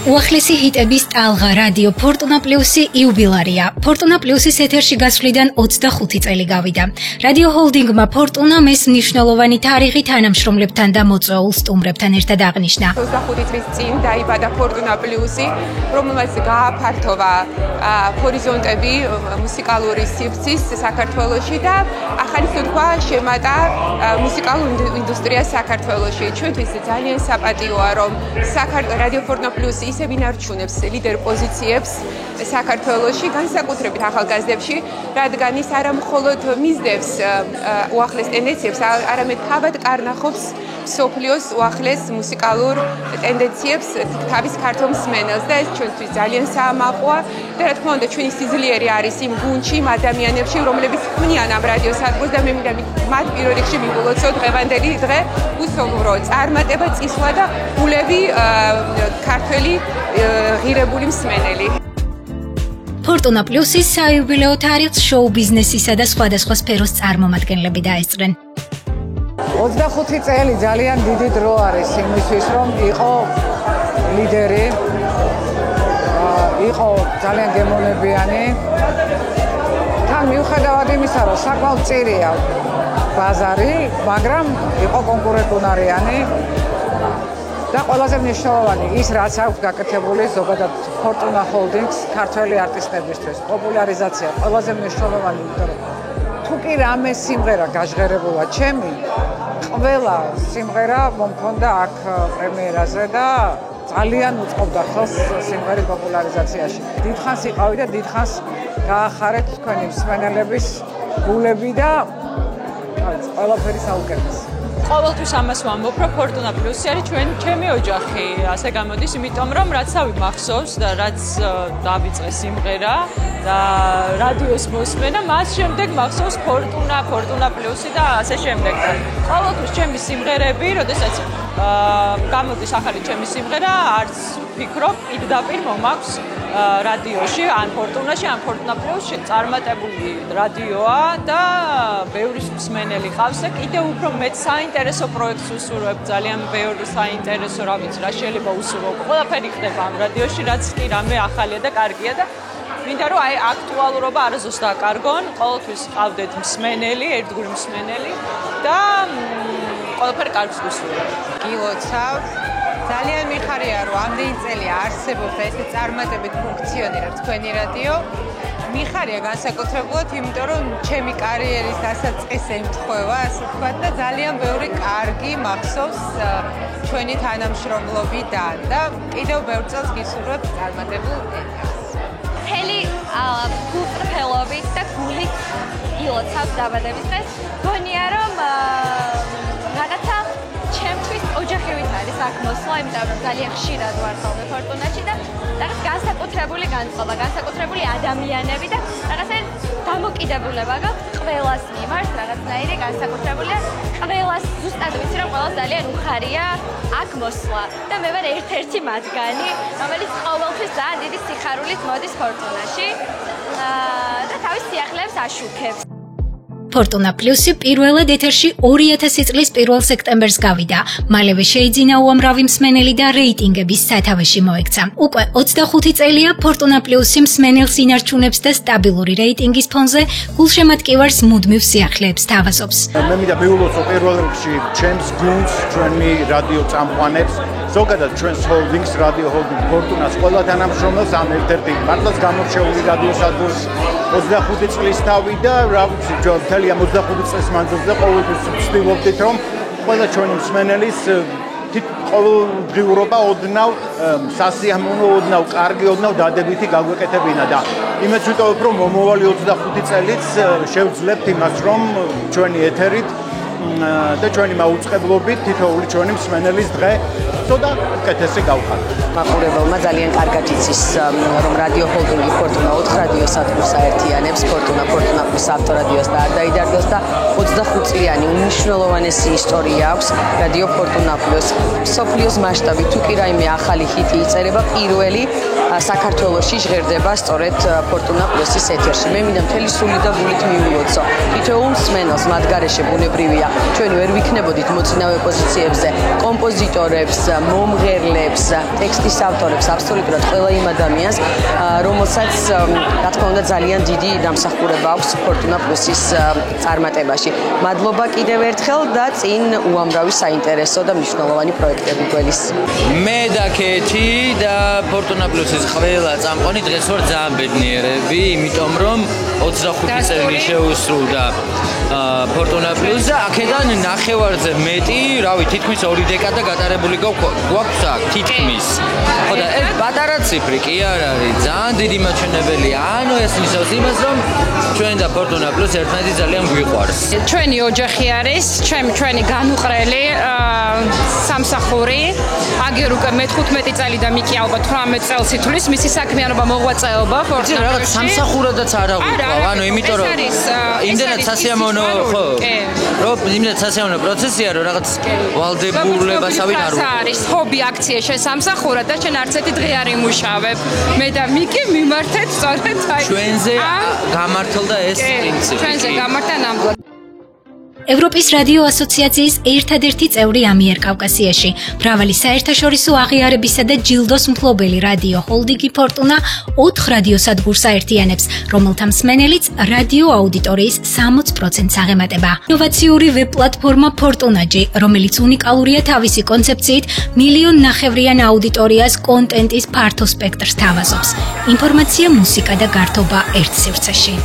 უახლესი ჰიტების ტალღა რადიო ფორტუნა პლუსი იუბილარია. ფორტუნა პლუსის ეთერში გასვლიდან 25 წელი გავიდა. რადიო ჰოლდინგმა ფორტუნა მის მნიშვნელოვანი თარიღი თანამშრომლებთან და მოწვეულ სტუმრებთან ერთად აღნიშნა. 25 წლის წინ დაიბადა ფორტუნა პლუსი, რომელმაც გააფართოვა ჰორიზონტები მუსიკალური სივრცის საქართველოში და ახალი თქვა შემატა მუსიკალურ ინდუსტრიას საქართველოში. ჩვენთვის ძალიან საპატიოა, რომ რადიო ფორტუნა პლუსი ისევ ინარჩუნებს ლიდერ პოზიციებს საქართველოში, განსაკუთრებით ახალგაზრდებში, რადგან ის არა მხოლოდ მისდევს უახლეს ტენდენციებს, არამედ თავად კარნახობს მსოფლიოს უახლეს მუსიკალურ ტენდენციებს თავის ქართულ მსმენელს და ეს ჩვენთვის ძალიან საამაყოა და რა თქმა უნდა ჩვენი სიძლიერე არის იმ გუნდში, იმ ადამიანებში, რომლებიც ქმნიან ამ რადიოსადგურს და მე მინდა მათ პირველ რიგში მივულოცო დღევანდელი დღე უსულურო წარმატება, წისვლა და გულები ქართველი ღირებული მსმენელი. ფორტუნა პლუსის საიუბილეო თარიღს შოუ ბიზნესისა და სხვადასხვა სფეროს წარმომადგენლები დაესწრნენ. 25 წელი ძალიან დიდი დრო არის იმისთვის, რომ იყო ლიდერი, იყო ძალიან გემოვნებიანი. თან მიუხედავად იმისა, რომ საკმაოდ წირია ბაზარი, მაგრამ იყო კონკურენტუნარიანი. და ყველაზე მნიშვნელოვანი ის, რაც აქვს გაკეთებული ზოგადად ფორტუნა ჰოლდინგს ქართველი არტისტებისთვის, პოპულარიზაცია ყველაზე მნიშვნელოვანი, იმიტომ რომ თუ კი რამე სიმღერა გაჟღერებულა ჩემი, ყველა სიმღერა მომქონდა აქ პრემიერაზე და ძალიან უწყობდა ხელს სიმღერის პოპულარიზაციაში. დიდხანს იყავი და დიდხანს გაახარეთ თქვენი მსმენელების გულები და ყველაფერი საუკეთესო. ყოველთვის ამას ვამბობ, რომ ფორტუნა პლუსი არის ჩემი ოჯახი. ასე გამოდის, იმიტომ რომ რაც თავი მახსოვს და რაც დავიწყე სიმღერა და რადიოს მოსმენა, მას შემდეგ მახსოვს ფორტუნა პლუსი და ასე შემდეგ. ყოველთვის ჩემი სიმღერები, როდესაც გამოდის ახალი ჩემი სიმღერა, არც ვფიქრობ, პირდაპირ მომაქვს რადიოში, ან ფორტუნაში, ან ფორტუნა პლუსში წარმატებული რადიოა და ბევრი მსმენელი ყავს და კიდევ უფრო მეტ საინტერესო პროექტს უსურვებ, ძალიან ბევრი საინტერესო რა ვიცი, რა შეიძლება უსურვო. ყველაფერი ხდება ამ რადიოში, რაც კი რამე ახალია და კარგია და მინდა რომ აი აქტუალურობა არასდროს დაკარგონ, ყოველთვის ყავდეთ მსმენელი, ერთგული მსმენელი და ყველაფერი კარგს უსურვებ. გილოცავთ. ძალიან მიხარია, რომ ამდენი წელი არსებობს და ესე წარმატებით ფუნქციონირებს თქვენი რადიო. მიხარია განსაკუთრებულად, იმიტომ რომ ჩემი კარიერის დასაწყისი ემთხვევა, ასე ვთქვათ, და ძალიან ბევრი კარგი მახსოვს ჩვენი თანამშრომლობიდან და კიდევ ბევრ წელს გისურვებთ წარმატებულ ეთერს. მთელი გულწრფელობით და გულით გილოცავთ დაბადების დღეს. გონია რომ რაღაცა ჩემთვის ოჯახივით არის აქ მოსვლა, იმიტომ რომ ძალიან ხშირად ვართავდე ფორტუნაში და რაღაც განსაკუთრებული განწყობა, განსაკუთრებული ადამიანები და რაღაცა დამოკიდებულება გაქვს ყველას მიმართ, რაღაცნაირი განსაკუთრებული და ყველას ზუსტად ვიცი რომ ყველას ძალიან უხარია აქ მოსვლა და მე ვარ ერთ-ერთი მათგანი, რომელიც ყოველთვის ძალიან დიდი სიხარულით მოდის ფორტუნაში და თავის სიახლეებს აშუქებს. ფორტუნა პლუსი პირველად ეთერში 2000 წლის 1 სექტემბერს გავიდა. მალევე შეიძინა უამრავი მსმენელი და რეიტინგების სათავეში მოექცა. უკვე 25 წელია ფორტუნა პლუსი მსმენელს ინარჩუნებს და სტაბილური რეიტინგის ფონზე გულშემატკივარს მუდმივ სიახლეებს თავაზობს. მე მინდა მიულოცო პირველ რიგში ჩემს გუნდს, ჩვენი რადიო წამყვანებს, ზოგადად ჩვენს ჰოლდინგს, რადიო ჰოლდინგ ფორტუნას ყველა თანამშრომელს ამ ერთ-ერთი მართლაც გამორჩეული რადიოსადგურს 25 წლის თავი და რა ვიცი, მთელი ამ 25 წლის მანძილზე ყოველთვის ვცდილობდით, რომ ყველა ჩვენი მსმენელის ყოველდღიურობა ოდნავ სასიამოვნო, ოდნავ კარგი, ოდნავ დადებითი გაგვეკეთებინა და იმეც ვიტოვებ, რომ მომავალი 25 წელიც შევძლებთ იმას, რომ ჩვენი ეთერით და ჩვენი მაუწყებლობით თითოეული ჩვენი მსმენელის დღე ცოტა უკეთესი გავხადოთ. მაყურებელმა ძალიან კარგად იცის, რომ რადიო ჰოლდინგი ფორტუნა 4 რადიოსადგურს აერთიანებს, ფორტუნა პლუს ავტორადიოს და არ დაიდარდოს და 25 წლიანი უმნიშვნელოვანესი ისტორია აქვს რადიო ფორტუნა პლუს. მსოფლიოს მასშტაბით თუ კი რაიმე ახალი ჰიტი იწერება, პირველი საქართველოში ჟღერდება სწორედ ფორტუნა პლუსის ეთერში. მე მინდა მთელი სული და გულით მივულოცო. თითოეულ მსმენელს მათ გარეშე ბუნებრივია ჩვენ ვერ ვიქნებოდით მოწინავე პოზიციებზე კომპოზიტორებს, მომღერლებს, ტექსტის ავტორებს, აბსოლუტურად ყველა იმ ადამიანს, რომელსაც რა თქმა უნდა ძალიან დიდი დამსახურება აქვს ფორტუნა პლუსის წარმატებაში. მადლობა კიდევ ერთხელ და წინ უამრავი საინტერესო და მნიშვნელოვანი პროექტები გველის. მე და კეთი და ფორტუნა პლუსის ყველა წამყვანი დღეს ვარ ძალიან ბედნიერები, იმიტომ რომ 25 წელი შეუსრულდა ფორტუნა პლუს და აქედან ნახევარზე მეტი, რავი, თითქმის 2 დეკადა გატარებული გვაქვს აქ, თითქმის. ხო და ეს პატარა ციფრი კი არ არის, ძალიან დიდი მაჩვენებელია. ანუ ეს ნიშნავს იმას, რომ ჩვენ და ფორტუნა პლუს ერთმანეთი ძალიან გვიყვარს. ჩვენი ოჯახი არის, ჩვენი განუყრელი სამსახური. აგერ უკვე მე-15 წელი და მიკი ალბათ 18 წელს ითვლის მისი საქმიანობა მოღვაწეობა ფორტუნა პლუსში. რაღაც სამსახურადაც არ აღვიქვავ, ანუ იმიტომ რომ იმდენად სასიამოვნო ხო? რომ იმდენად სასიამოვნო პროცესია, რომ რაღაც ვალდებულებასავით არ ვიყავ. არის ჰობი აქცია შესამსახურად და შენ არც ერთი დღე არ იმუშავებ. მე და მიკი მიმართეთ სწორედ აი ჩვენზე გამართლდა ეს პრინციპი. ჩვენზე გამართა ნამდვილად. ევროპის რადიო ასოციაციის ერთადერთი წევრი ამიერკავკასიაში, მრავალი საერთაშორისო აღიარებისა და ჯილდოს მფლობელი რადიო ჰოლდინგი ფორტუნა 4 რადიოსადგურს აერთიანებს, რომელთა მსმენელიც რადიო აუდიტორიის 60%-ს აღემატება. ინოვაციური ვებ პლატფორმა ფორტუნაჯი, რომელიც უნიკალურია თავისი კონცეფციით, 1,5 მილიონიან აუდიტორიას კონტენტის ფართო სპექტრს თავაზობს. ინფორმაცია, მუსიკა და გართობა ერთ სივრცეში.